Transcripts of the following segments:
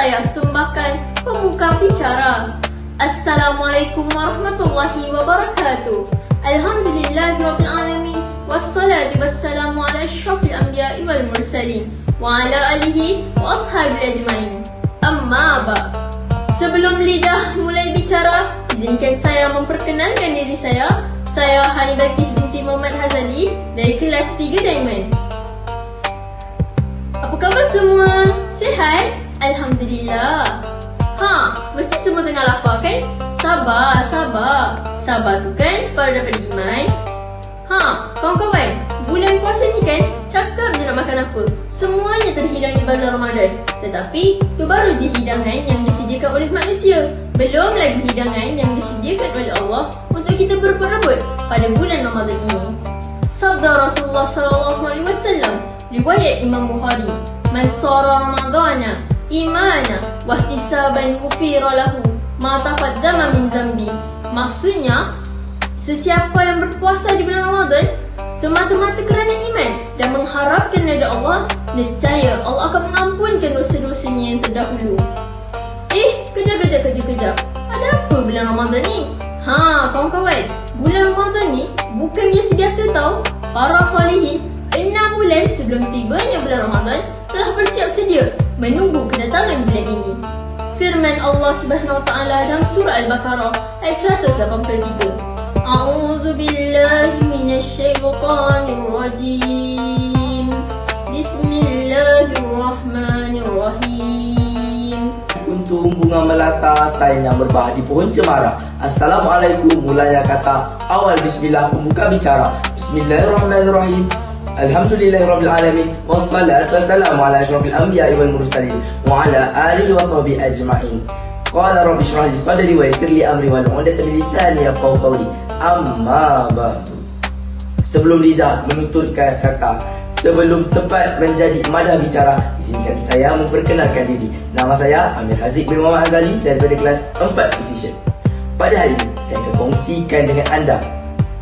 saya persembahkan pembuka bicara. Assalamualaikum warahmatullahi wabarakatuh. Alhamdulillahirabbil alamin wassalatu wassalamu ala asyrafil anbiya'i wal mursalin wa ala alihi wa ashabil ajmain. Amma ba'd. Sebelum lidah mulai bicara, izinkan saya memperkenalkan diri saya. Saya Hani Balqis binti Muhammad Hazali dari kelas 3 Diamond. Apa khabar semua? Sihat? Alhamdulillah. Mesti semua tengah lapar kan? Sabar. Sabar tu kan separuh daripada iman. Kawan-kawan, bulan puasa ni kan cakap je nak makan apa. Semuanya terhidang di bazar Ramadan. Tetapi tu baru je hidangan yang disediakan oleh manusia. Belum lagi hidangan yang disediakan oleh Allah untuk kita berebut-rebut pada bulan Ramadan ini. Sabda Rasulullah SAW, riwayat Imam Bukhari, "Man shara Ramadana imana wa ihtisaban ghufira lahu ma taqaddama min zambi." Maksudnya, sesiapa yang berpuasa di bulan Ramadan semata-mata kerana iman dan mengharapkan redha Allah, nescaya Allah akan mengampunkan dosa-dosanya yang terdahulu. Kejap. Ada apa bulan Ramadan ni? Kawan-kawan, bulan Ramadan ni bukan biasa-biasa tau. Para solehin 6 bulan sebelum tibanya bulan Ramadan telah bersiap sedia menunggu kedatangan bulan ini. Firman Allah Subhanahu Wa Taala dalam surah Al-Baqarah ayat 183. A'udzu billahi minasyaitonir rajim. Bismillahirrahmanirrahim. Untung bunga melata, sayang yang berbah di pohon cemara. Assalamualaikum, mulanya kata awal bismillah pembuka bicara. Bismillahirrahmanirrahim. Alhamdulillahirabbil alamin wassalatu wassalamu ala asyrafil anbiya'i wal mursalin wa ala alihi wa sahbihi ajma'in. Qala rabbi shrah li sadri wa yassir li amri wa hlul 'uqdatam min lisani yafqahu qawli. Amma ba'du. Sebelum lidah menuturkan kata, sebelum tempat menjadi madah bicara, izinkan saya memperkenalkan diri. Nama saya Amir Haziq bin Muhammad Hazali daripada kelas 4 Precision. Pada hari ini, saya akan kongsikan dengan anda,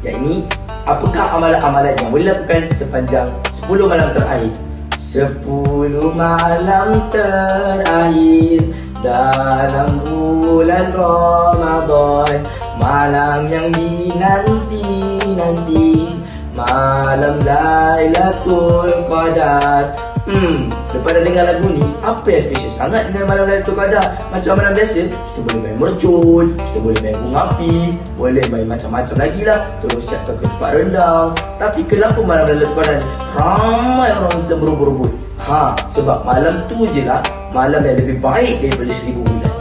yakni apakah amalan-amalan yang boleh dilakukan sepanjang 10 malam terakhir. 10 malam terakhir dalam bulan Ramadan, malam yang dinanti-nanti, malam Lailatul Qadar. Lepas dah dengar lagu ni, apa yang spesial sangat dengan malam Lailatul Qadar? Macam malam biasa, kita boleh main mercun, kita boleh main bunga api, boleh main macam-macam lagi lah, terus siapkan ketupat rendang. Tapi kenapa malam Lailatul Qadar ni ramai orang sedang berebut-rebut? Sebab malam tu je lah malam yang lebih baik daripada 1000 bulan.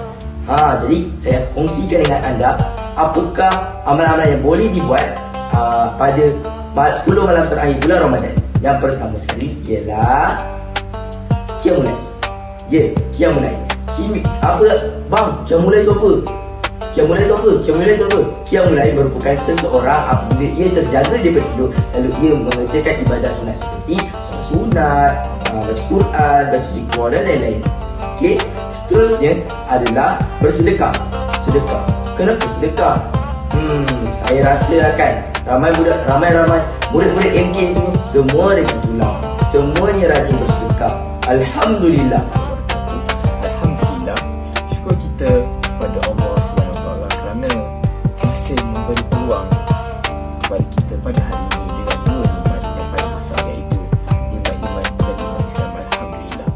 Jadi saya kongsikan dengan anda apakah amalan-amalan yang boleh dibuat pada 10 malam terakhir bulan Ramadan. Yang pertama sekali ialah Qiyamul Lail. Qiyamul Lail. Apa bang? Qiyamul Lail tu apa? Qiyamul Lail merupakan seseorang apabila ia terjaga daripada tidur, lalu ia mengerjakan ibadah sunat seperti solat sunat, baca Quran, baca zikir dan lain-lain. Seterusnya adalah bersedekah. Kenapa sedekah? Saya rasa kan ramai murid-murid MK tu semua ada tulang, semuanya rajin bersedekah. Alhamdulillah. Syukur kita kepada Allah SWT kerana masih memberi peluang kepada kita pada hari ini dengan dua nikmat yang paling besar, iaitu nikmat iman dan nikmat Islam. Alhamdulillah.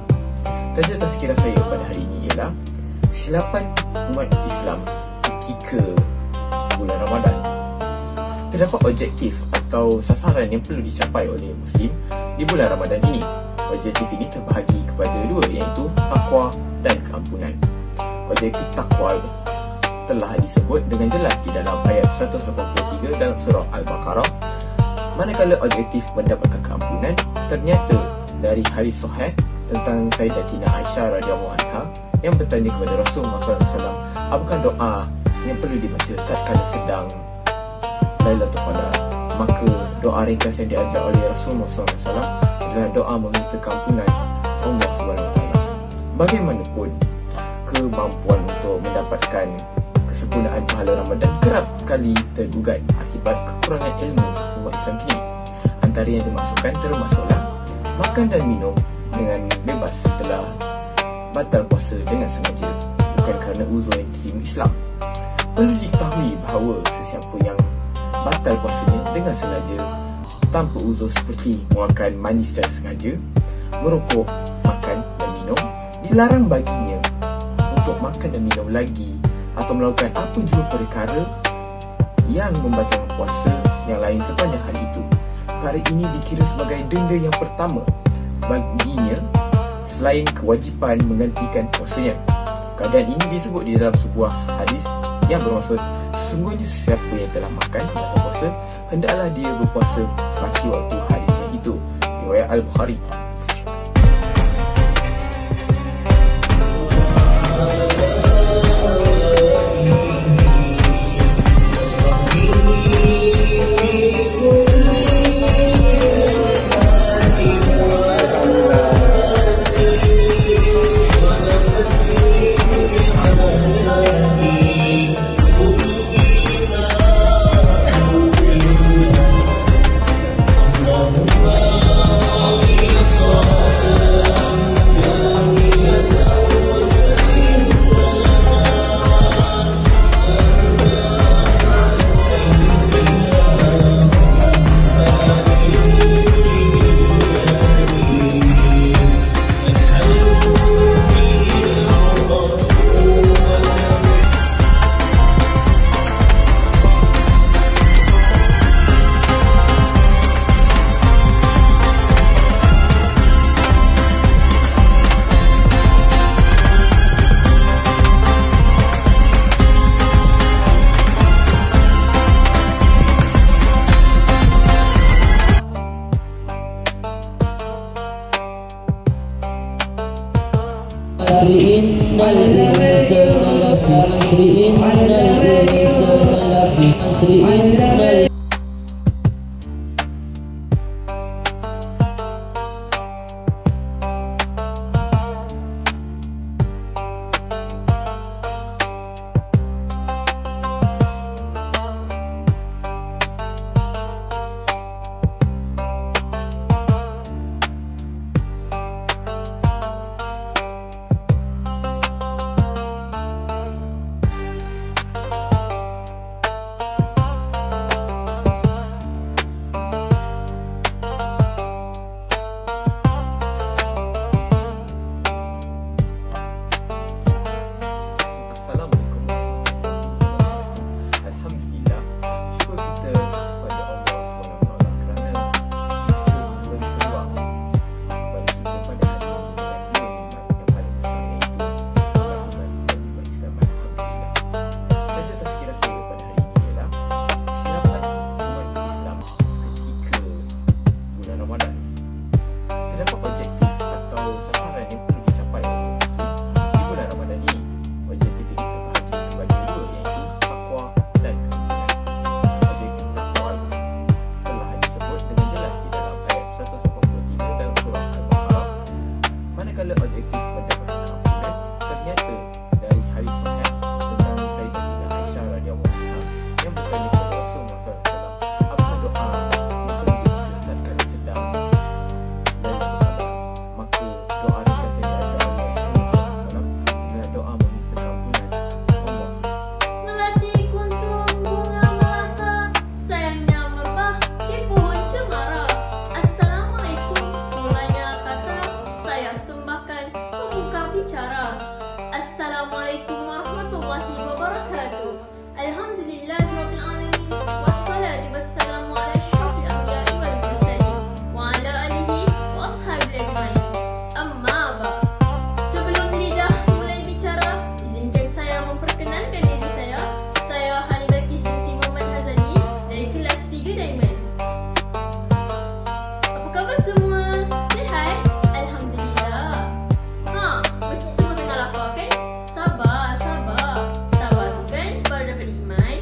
Tajuk tazkirah saya pada hari ini ialah kesilapan umat Islam ketika bulan Ramadan. Terdapat objektif atau sasaran yang perlu dicapai oleh Muslim di bulan Ramadan ini. Objektif ini terbahagi kepada dua, iaitu takwa dan keampunan. Objektif takwa telah disebut dengan jelas di dalam ayat 183 dalam surah Al-Baqarah. Manakala objektif mendapatkan keampunan ternyata dari hadis sahih tentang Sayyidatina Aisyah radhiyallahu anha yang bertanya kepada Rasulullah SAW, apakah doa yang perlu dibaca tatkala sedang Lailatul Qadar? Maka doa ringkas yang diajar oleh Rasulullah SAW adalah doa meminta keampunan Allah SWT. Bagaimanapun, kemampuan untuk mendapatkan kesempurnaan pahala Ramadan kerap kali tergugat akibat kekurangan ilmu umat Islam kini. Antara yang dimasukkan termasuklah makan dan minum dengan bebas setelah batal puasa dengan sengaja, bukan kerana uzur yang diterima Islam. Perlu diketahui bahawa sesiapa yang batal puasanya dengan sengaja tanpa uzur seperti mengeluarkan mani secara sengaja, merokok, makan dan minum, dilarang baginya untuk makan dan minum lagi atau melakukan apa jua perkara yang membatalkan puasa yang lain sepanjang hari itu. Perkara ini dikira sebagai denda yang pertama baginya selain kewajipan menggantikan puasanya. Keadaan ini disebut di dalam sebuah hadis yang bermaksud sesungguhnya sesiapa yang telah makan atau puasa, hendaklah dia berpuasa pasti waktu harinya itu. Riwayat Al-Bukhari. Assalamualaikum warahmatullahi wabarakatuh. Alhamdulillahirabbil alamin wassalatu wassalamu ala asyrafil anbiya'i wal mursalin wa ala alihi wa ashabihi ajmain. Amma ba'd. Sebelum lidah mulai bicara, izinkan saya memperkenalkan diri saya. Saya Hanifah Kiswati Muhammad Hazali dari kelas 3 Diamond. Apa khabar semua? Sihat? Alhamdulillah. Mesti semua tengah lapar kan? Sabar tu kan separuh daripada iman.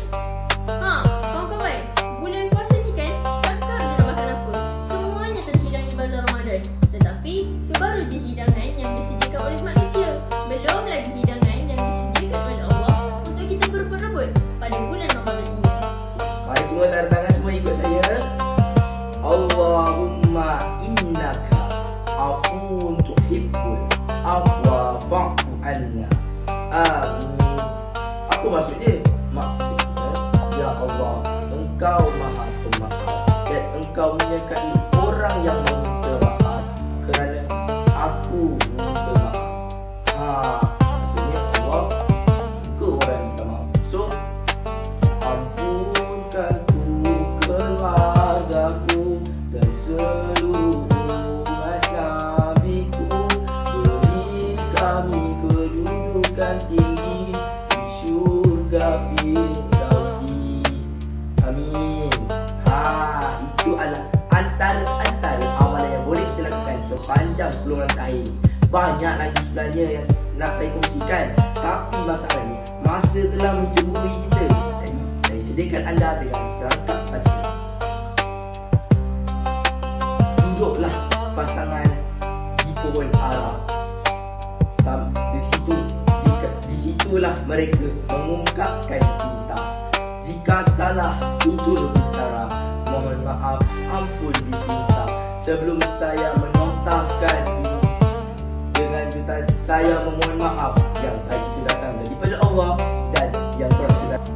Kawan-kawan, bulan puasa ni kan cakap je nak makan apa, semuanya terhidang di bazar Ramadan. Tetapi itu baru je hidangan yang disediakan oleh manusia, belum lagi hidangan yang disediakan oleh Allah untuk kita berebut-rebut pada bulan Ramadan ini. Mari semua tanda tangan, semua ikut saya. Allahumma innaka afuun tuhibbul afwa Engkau Maha Pemaaf dan Engkau menyertai orang yang meminta maaf kerana aku meminta maaf. Maksudnya Allah suka orang minta maaf. So, ampunkan ku keluargaku dan seluruh umat Nabiku, beri kami kedudukan tinggi di syurga Firdausi. Amin. Itu adalah antara amalan yang boleh kita lakukan sepanjang 10 malam terakhir ini. Banyak lagi sebenarnya yang nak saya kongsikan, tapi masalahnya masa telah mencemburui kita. Jadi saya sediakan anda dengan serangkap baca. Duduklah pasangan di pohon ara. Di situlah mereka mengungkapkan cinta. Jika salah tutur bicara, mohon maaf, ampun diminta. Sebelum saya menontahkan ini dengan jutaan, saya memohon maaf yang baik itu datang daripada Allah dan yang kurang itu datang.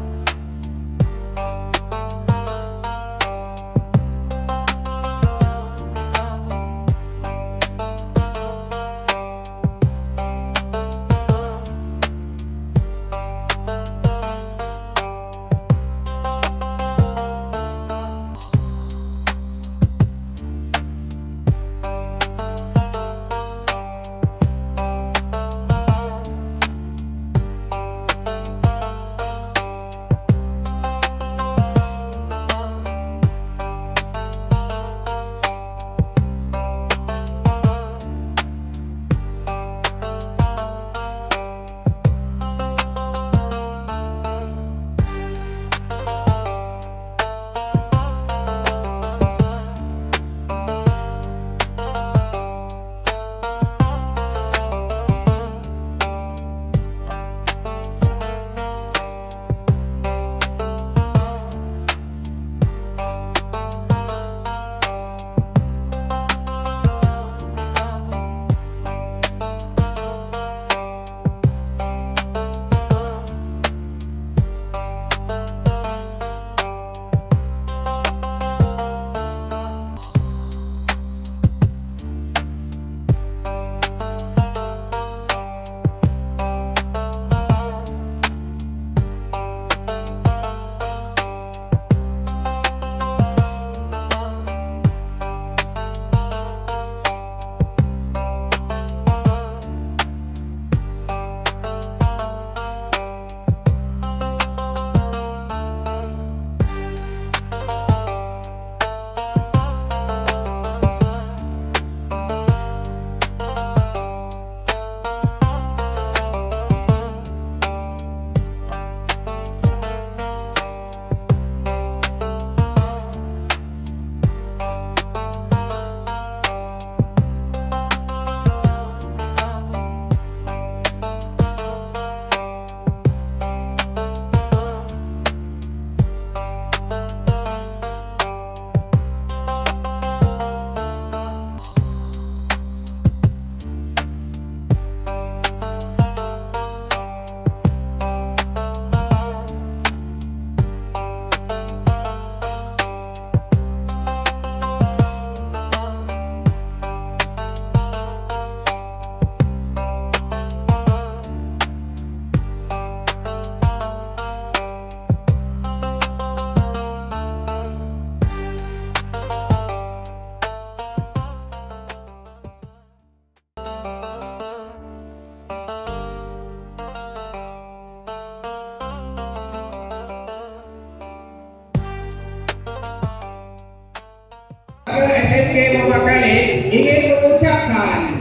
SMK Muhammad Khalid ingin mengucapkan